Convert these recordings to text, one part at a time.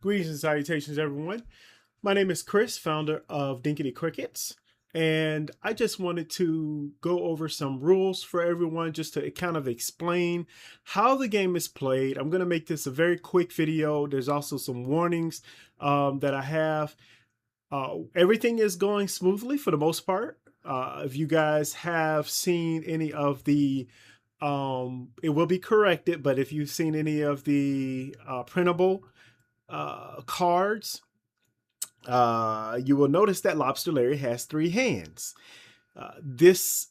Greetings and salutations, everyone. My name is Chris, founder of Dinkity Crickets, and I just wanted to go over some rules for everyone just to kind of explain how the game is played. I'm going to make this a very quick video. There's also some warnings that I have. Everything is going smoothly for the most part. If you guys have seen any of the it will be corrected, but if you've seen any of the printable cards, you will notice that Lobster Larry has 3 hands. This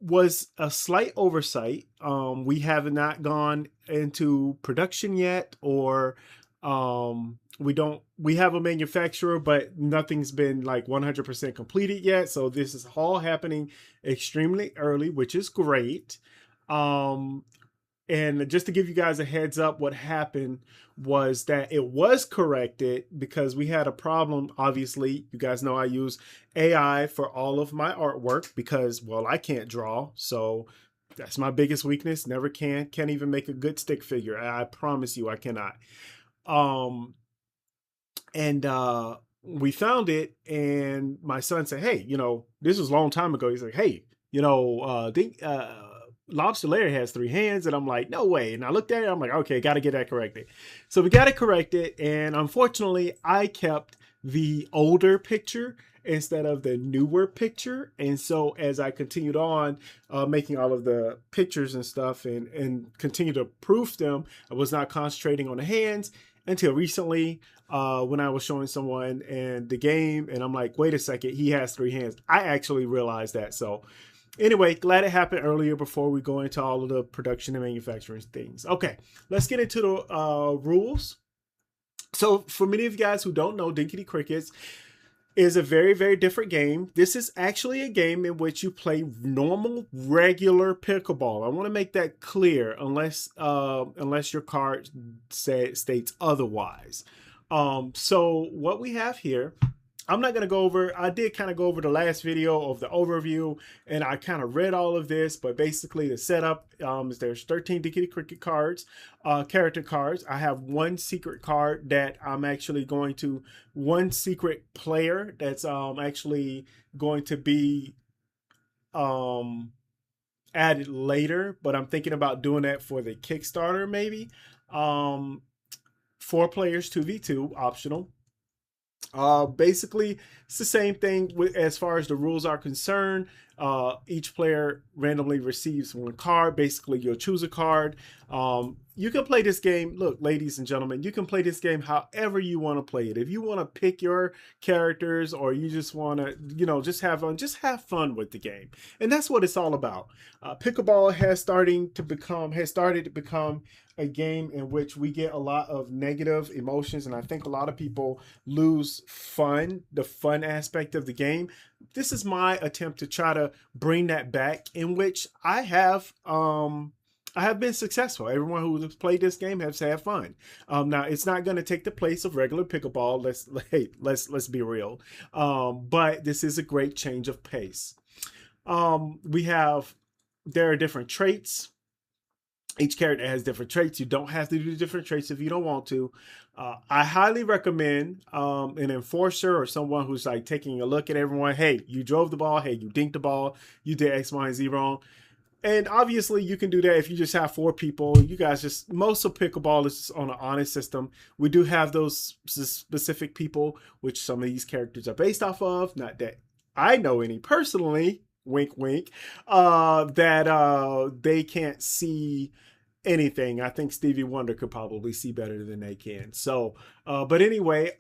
was a slight oversight. We have not gone into production yet, or we have a manufacturer, but nothing's been like 100% completed yet. So this is all happening extremely early, which is great. And just to give you guys a heads up, what happened was that it was corrected because we had a problem. Obviously, you guys know I use AI for all of my artwork because, well, I can't draw. So that's my biggest weakness. Never can't even make a good stick figure. I promise you I cannot. We found it, and my son said, hey, this was a long time ago. He's like, hey, Lobster Larry has 3 hands. And I'm like, no way. And I looked at it. I'm like, okay, got to get that corrected. So we got it corrected. And unfortunately, I kept the older picture instead of the newer picture. And so as I continued on making all of the pictures and stuff and continue to proof them, I was not concentrating on the hands until recently when I was showing someone and the game. And I'm like, wait a second, he has 3 hands. I actually realized that. So anyway, glad it happened earlier before we go into all of the production and manufacturing things. Okay, let's get into the rules. So for many of you guys who don't know, Dinkity Crickets is a very, very different game. This is actually a game in which you play normal, regular pickleball. I want to make that clear, unless your card states otherwise. So what we have here, I'm not going to go over, I did kind of go over the last video of the overview, and I kind of read all of this, but basically the setup is there's 13 Dinkity Cricket cards, character cards. I have one secret card that I'm actually going to, one secret player that's actually going to be added later, but I'm thinking about doing that for the Kickstarter maybe. 4 players, 2v2, optional. Basically, it's the same thing as far as the rules are concerned. Each player randomly receives 1 card. Basically, you'll choose a card. You can play this game. Look, ladies and gentlemen, you can play this game however you want to play it. If you want to pick your characters, or you just want to, just have fun with the game. And that's what it's all about. Pickleball has started to become a game in which we get a lot of negative emotions, and I think a lot of people lose the fun aspect of the game. This is my attempt to try to bring that back, in which I have been successful. Everyone who has played this game has had fun. Now it's not going to take the place of regular pickleball. Let's be real. But this is a great change of pace. There are different traits. Each character has different traits. You don't have to do different traits if you don't want to. I highly recommend an enforcer or someone who's like taking a look at everyone. Hey, you drove the ball. Hey, you dinked the ball. You did X, Y, and Z wrong. And obviously you can do that if you just have 4 people. You guys most of pickleball is on an honest system. We do have those specific people, which some of these characters are based off of. Not that I know any personally, wink, wink, that they can't see anything. I think Stevie Wonder could probably see better than they can. So, but anyway,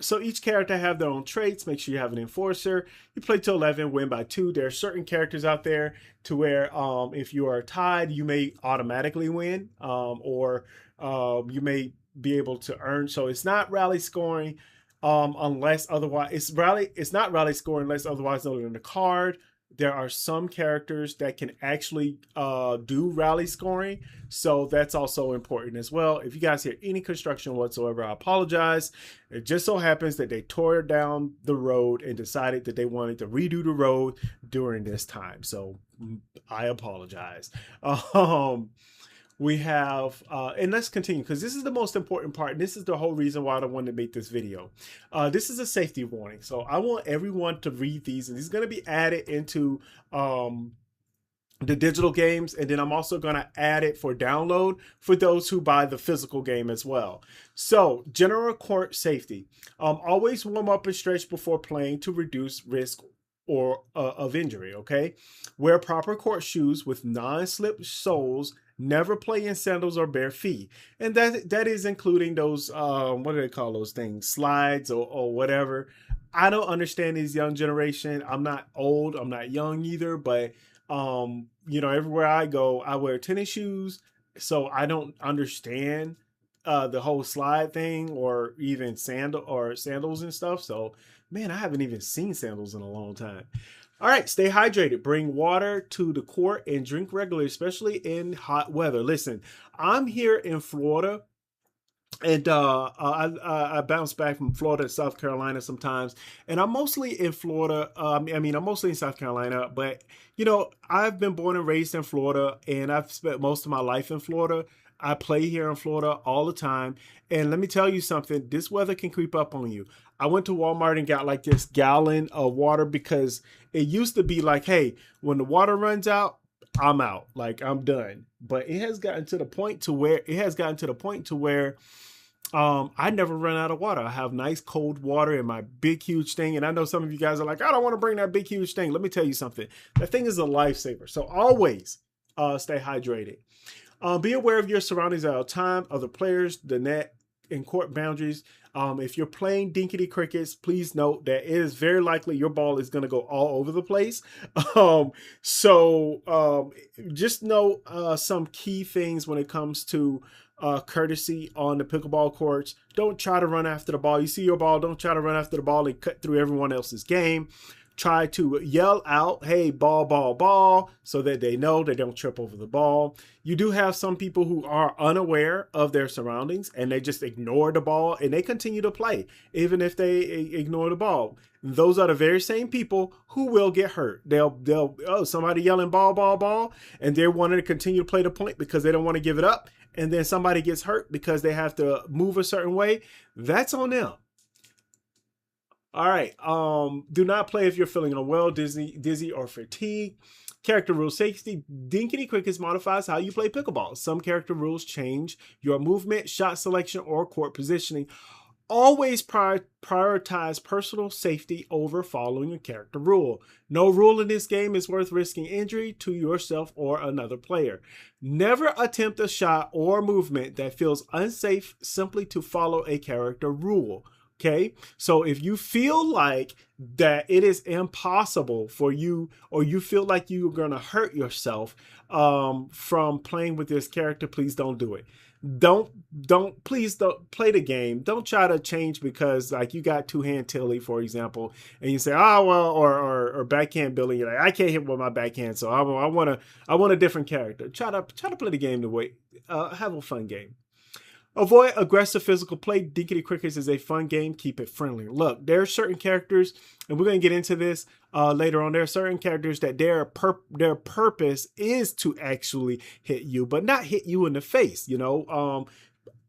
so each character have their own traits. Make sure you have an enforcer. You play to 11, win by 2. There are certain characters out there to where if you are tied, you may automatically win, or you may be able to earn. So it's not rally scoring unless otherwise. It's not rally scoring unless otherwise noted in the card. There are some characters that can actually do rally scoring, so that's also important as well. If you guys hear any construction whatsoever, I apologize. It just so happens that they tore down the road and decided that they wanted to redo the road during this time, so I apologize. We have, and let's continue because this is the most important part. And this is the whole reason why I wanted to make this video. This is a safety warning. So I want everyone to read these, and these are going to be added into the digital games. And then I'm also going to add it for download for those who buy the physical game as well. So general court safety, always warm up and stretch before playing to reduce risk or of injury. Okay. Wear proper court shoes with non-slip soles. Never play in sandals or bare feet, and that is including those what do they call those things, slides or whatever. I don't understand these young generation. I'm not old, I'm not young either, but you know, everywhere I go I wear tennis shoes, so I don't understand the whole slide thing or even sandals and stuff. So man, I haven't even seen sandals in a long time. All right, stay hydrated. Bring water to the court and drink regularly, especially in hot weather. Listen, I'm here in Florida, and I bounce back from Florida to South Carolina sometimes, and I'm mostly in Florida. I mean, I'm mostly in South Carolina, but you know, I've been born and raised in Florida, and I've spent most of my life in Florida. I play here in Florida all the time, and let me tell you something: this weather can creep up on you. I went to Walmart and got like this gallon of water because it used to be like, hey, when the water runs out, I'm out, like I'm done. But it has gotten to the point to where I never run out of water. I have nice cold water in my big huge thing. And I know some of you guys are like, I don't want to bring that big huge thing. Let me tell you something. That thing is a lifesaver. So always stay hydrated. Be aware of your surroundings at all time, other players, the net, and court boundaries. If you're playing Dinkity Crickets, please note that it is very likely your ball is going to go all over the place. Just know some key things when it comes to courtesy on the pickleball courts. Don't try to run after the ball. You see your ball, don't try to run after the ball and cut through everyone else's game. Try to yell out, hey, ball, ball, ball, so that they know they don't trip over the ball. You do have some people who are unaware of their surroundings and they just ignore the ball and they continue to play, even if they ignore the ball. Those are the very same people who will get hurt. They'll somebody yelling ball, ball, ball, and they're wanting to continue to play the point because they don't want to give it up. And then somebody gets hurt because they have to move a certain way. That's on them. All right. Do not play if you're feeling unwell, dizzy, or fatigued. Character rule safety. Dinkity Crickets modifies how you play pickleball. Some character rules change your movement, shot selection, or court positioning. Always prioritize personal safety over following a character rule. No rule in this game is worth risking injury to yourself or another player. Never attempt a shot or movement that feels unsafe simply to follow a character rule. Okay, so if you feel like that it is impossible for you, or you feel like you're going to hurt yourself from playing with this character, please don't do it. Please don't play the game. Don't try to change because like you got two-hand Tilly, for example, and you say, oh, well, or backhand Billy, you're like, I can't hit with my backhand, so I want a different character. Try to play the game the way, have a fun game. Avoid aggressive physical play. Dinkity Crickets is a fun game. Keep it friendly. Look, there are certain characters, and we're going to get into this later on. There are certain characters that their purpose is to actually hit you, but not hit you in the face. You know,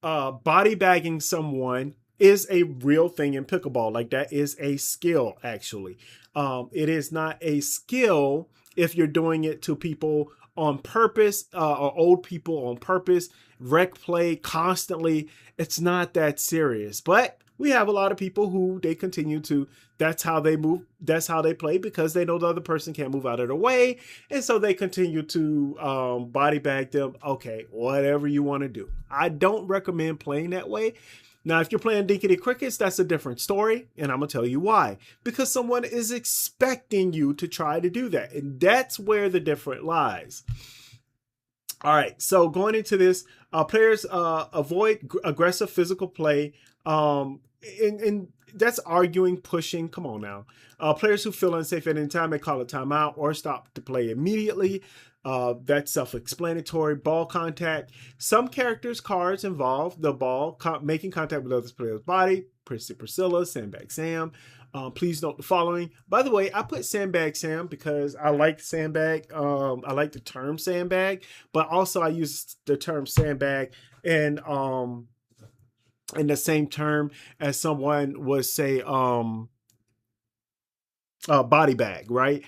body bagging someone is a real thing in pickleball. Like that is a skill, actually. It is not a skill if you're doing it to people on purpose or old people on purpose. Rec play constantly. It's not that serious, but we have a lot of people who they continue to, that's how they move, that's how they play, because they know the other person can't move out of the way, and so they continue to body bag them. Okay, whatever you want to do. I don't recommend playing that way. Now, if you're playing Dinkity Crickets, that's a different story, and I'm going to tell you why. Because someone is expecting you to try to do that, and that's where the difference lies. All right, so going into this, players avoid aggressive physical play, and that's arguing, pushing. Come on now. Players who feel unsafe at any time may call a timeout or stop to play immediately. That's self-explanatory. Ball contact. Some characters' cards involve the ball making contact with other player's body. Prissy Priscilla, Sandbag Sam. Please note the following. By the way, I put Sandbag Sam because I like sandbag. I like the term sandbag, but also I use the term sandbag in the same term as someone would say body bag, right?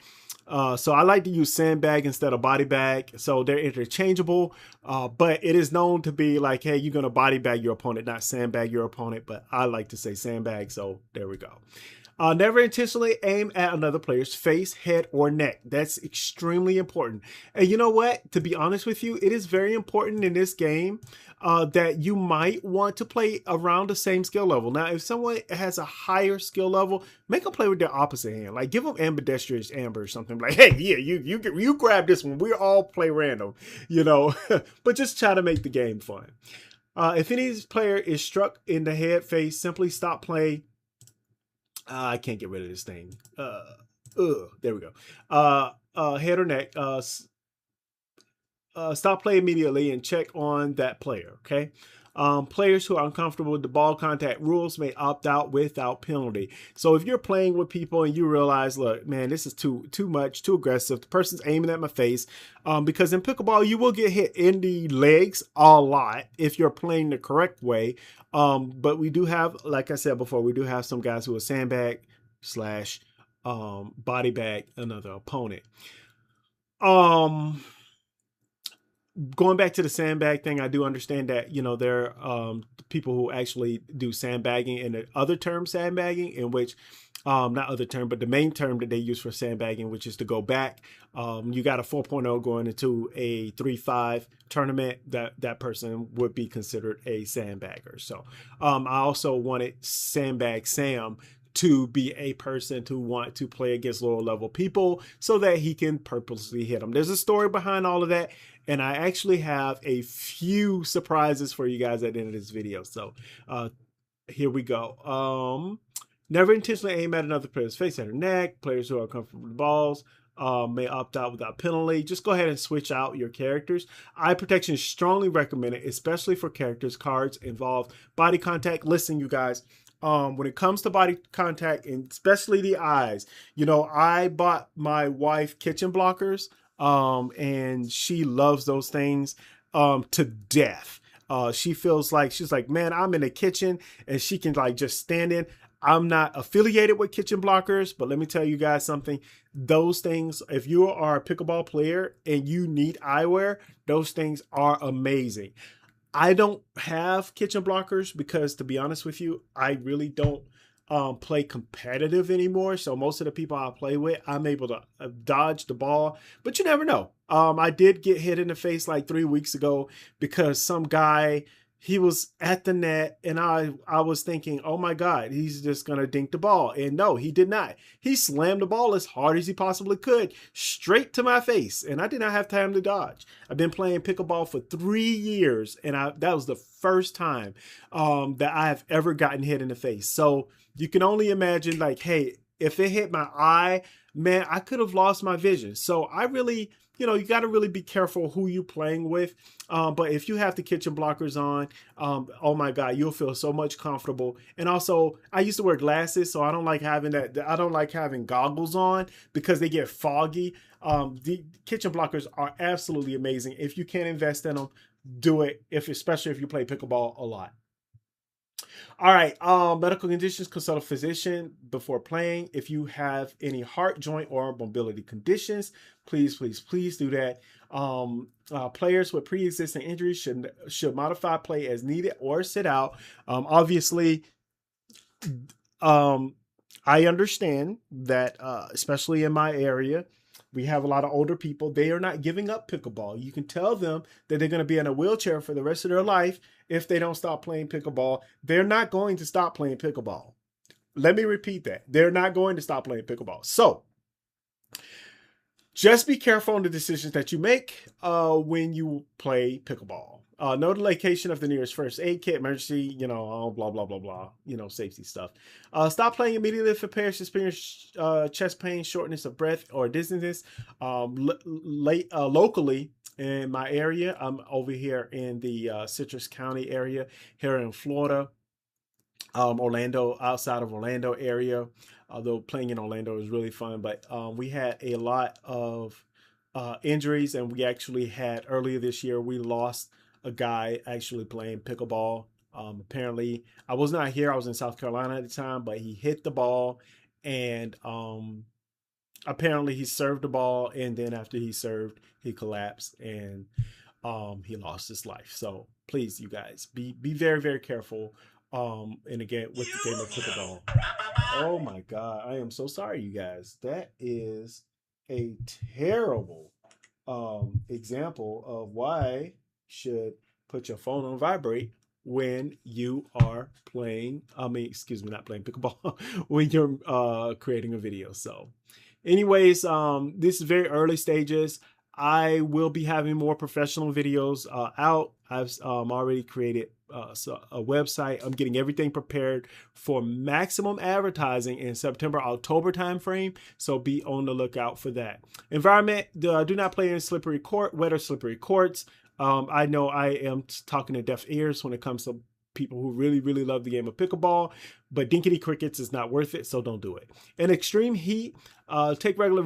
So I like to use sandbag instead of body bag. So they're interchangeable, but it is known to be like, hey, you're going to body bag your opponent, not sandbag your opponent. But I like to say sandbag. So there we go. Never intentionally aim at another player's face, head, or neck. That's extremely important. And you know what? To be honest with you, it is very important in this game that you might want to play around the same skill level. Now, if someone has a higher skill level, make them play with their opposite hand. Like give them ambidextrous amber or something. Like, hey, yeah, you grab this one. We all play random, you know. But just try to make the game fun. If any player is struck in the head, face, simply stop play. I can't get rid of this thing. There we go. Head or neck. Stop play immediately and check on that player. Okay. Players who are uncomfortable with the ball contact rules may opt out without penalty. So if you're playing with people and you realize, look, man, this is too much, too aggressive. The person's aiming at my face. Because in pickleball, you will get hit in the legs a lot if you're playing the correct way. But we do have, like I said before, we do have some guys who are sandbag slash body bag another opponent. Going back to the sandbag thing, I do understand that, you know, there are people who actually do sandbagging and the other term sandbagging, in which, not other term, but the main term that they use for sandbagging, which is to go back. You got a 4.0 going into a 3.5 tournament, that person would be considered a sandbagger. So I also wanted Sandbag Sam to be a person to want to play against lower level people so that he can purposely hit them. There's a story behind all of that, and I actually have a few surprises for you guys at the end of this video. So here we go. Never intentionally aim at another player's face, head, or neck. Players who are comfortable with balls may opt out without penalty. Just go ahead and switch out your characters. Eye protection is strongly recommended, especially for characters cards involve body contact. Listen, you guys. When it comes to body contact, and especially the eyes, you know, I bought my wife kitchen blockers, and she loves those things, to death. She feels like, she's like, man, I'm in the kitchen and she can like just stand in. I'm not affiliated with kitchen blockers, but let me tell you guys something. Those things, if you are a pickleball player and you need eyewear, those things are amazing. I don't have kitchen blockers because, to be honest with you, I really don't play competitive anymore. So most of the people I play with, I'm able to dodge the ball, but you never know. I did get hit in the face like 3 weeks ago because some guy, he was at the net and I was thinking, oh my God, he's just going to dink the ball. And no, he did not. He slammed the ball as hard as he possibly could straight to my face. And I did not have time to dodge. I've been playing pickleball for 3 years. And that was the first time that I have ever gotten hit in the face. So you can only imagine, like, hey, if it hit my eye, man, I could have lost my vision. So I really, you know, you got to really be careful who you playing with. But if you have the kitchen blockers on, oh my God, you'll feel so much comfortable. And also, I used to wear glasses, so I don't like having that. I don't like having goggles on because they get foggy. The kitchen blockers are absolutely amazing. If you can invest in them, do it. Especially if you play pickleball a lot. All right, medical conditions, consult a physician before playing. If you have any heart, joint, or mobility conditions, please do that. Players with pre-existing injuries should modify play as needed or sit out. Obviously, I understand that, especially in my area, we have a lot of older people. They are not giving up pickleball. You can tell them that they're going to be in a wheelchair for the rest of their life if they don't stop playing pickleball. They're not going to stop playing pickleball. Let me repeat that. They're not going to stop playing pickleball. So just be careful on the decisions that you make when you play pickleball. Notification of the nearest first aid kit, emergency, blah, blah, blah, blah, safety stuff. Stop playing immediately if a player experiences chest pain, shortness of breath, or dizziness. Locally in my area, I'm over here in the Citrus County area here in Florida. Orlando, outside of Orlando area, although playing in Orlando is really fun, but we had a lot of injuries, and we actually had earlier this year, we lost a guy actually playing pickleball. Apparently, I was not here, I was in South Carolina at the time, but he hit the ball, and apparently he served the ball, and then after he served, he collapsed, and he lost his life. So please, you guys, be very, very careful. And again, with the game of pickleball. Oh my God, I am so sorry, you guys. That is a terrible example of why you should put your phone on vibrate when you are playing. Excuse me, not playing pickleball. When you're creating a video. So, anyways, this is very early stages. I will be having more professional videos out. I've already created a website. I'm getting everything prepared for maximum advertising in September, October timeframe. So be on the lookout for that. Environment, do not play in slippery court, wet or slippery courts. I know I am talking to deaf ears when it comes to people who really, really love the game of pickleball, but Dinkity crickets is not worth it, so don't do it. In extreme heat, take regular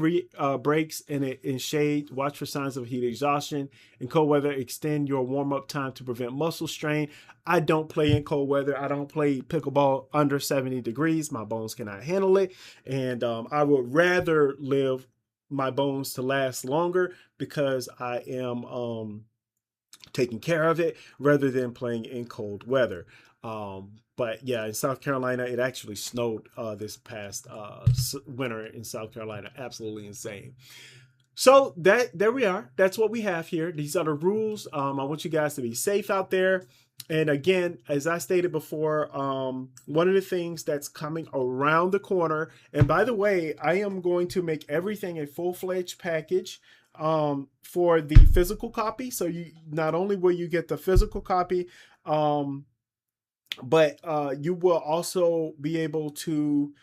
breaks in shade. Watch for signs of heat exhaustion. In cold weather, extend your warm-up time to prevent muscle strain. I don't play in cold weather. I don't play pickleball under 70 degrees. My bones cannot handle it, and I would rather live my bones to last longer because I am taking care of it rather than playing in cold weather. But yeah, in South Carolina, it actually snowed this past winter in South Carolina. Absolutely insane. So there we are. That's what we have here. These are the rules. I want you guys to be safe out there. And again, as I stated before, one of the things that's coming around the corner, and by the way, I am going to make everything a full-fledged package for the physical copy. So you not only will you get the physical copy, but you will also be able to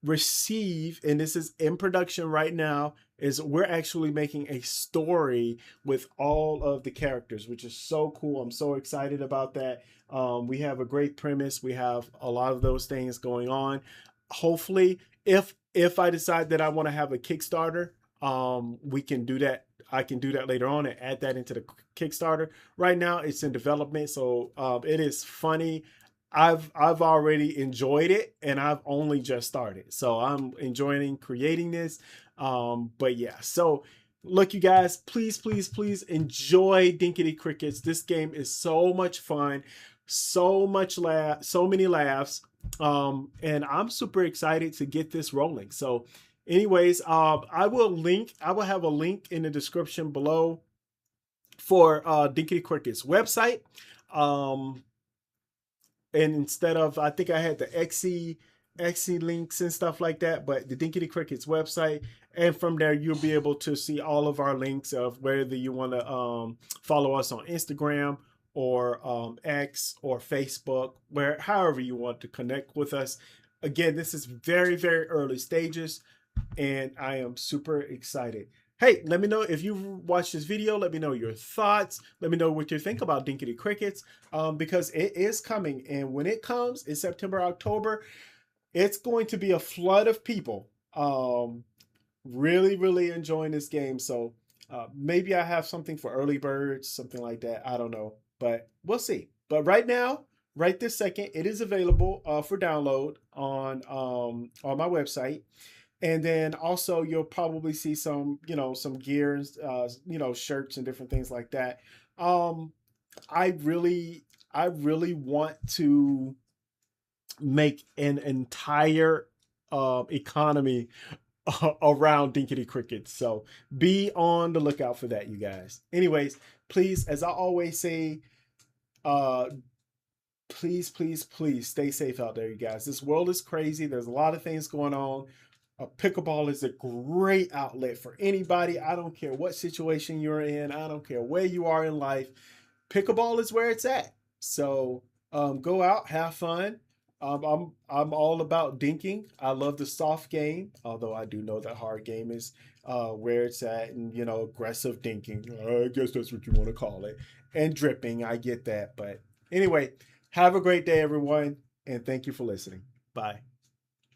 receive, and this is in production right now, is we're actually making a story with all of the characters, which is so cool. I'm so excited about that. We have a great premise. We have a lot of those things going on. Hopefully, if I decide that I want to have a Kickstarter, we can do that. I can do that later on and add that into the Kickstarter. Right now, it's in development, so it is funny. I've already enjoyed it, and I've only just started, so I'm enjoying creating this. But yeah, so look, you guys, please enjoy Dinkity Crickets. This game is so much fun, so many laughs, and I'm super excited to get this rolling. So anyways, I will have a link in the description below for Dinkity Crickets website. And instead of, I think I had the Xe links and stuff like that, but the Dinkity Crickets website, and from there you'll be able to see all of our links of whether you want to follow us on Instagram or X or Facebook, however you want to connect with us. Again, this is very, very early stages, and I am super excited. Hey, let me know if you watched this video. Let me know your thoughts. Let me know what you think about Dinkity Crickets, because it is coming. And when it comes in September, October, it's going to be a flood of people really, really enjoying this game. So maybe I have something for early birds, something like that. I don't know, but we'll see. But right now, right this second, it is available for download on my website. And then also you'll probably see some, some gears, shirts and different things like that. I really want to make an entire economy around Dinkity Crickets. So be on the lookout for that, you guys. Anyways, please, as I always say, please stay safe out there, you guys. This world is crazy. There's a lot of things going on. Pickleball is a great outlet for anybody. I don't care what situation you're in. I don't care where you are in life. pickleball is where it's at. So go out, have fun. I'm all about dinking. I love the soft game, although I do know the hard game is where it's at, and aggressive dinking. I guess that's what you want to call it, and dripping. I get that, but anyway, have a great day, everyone, and thank you for listening. Bye.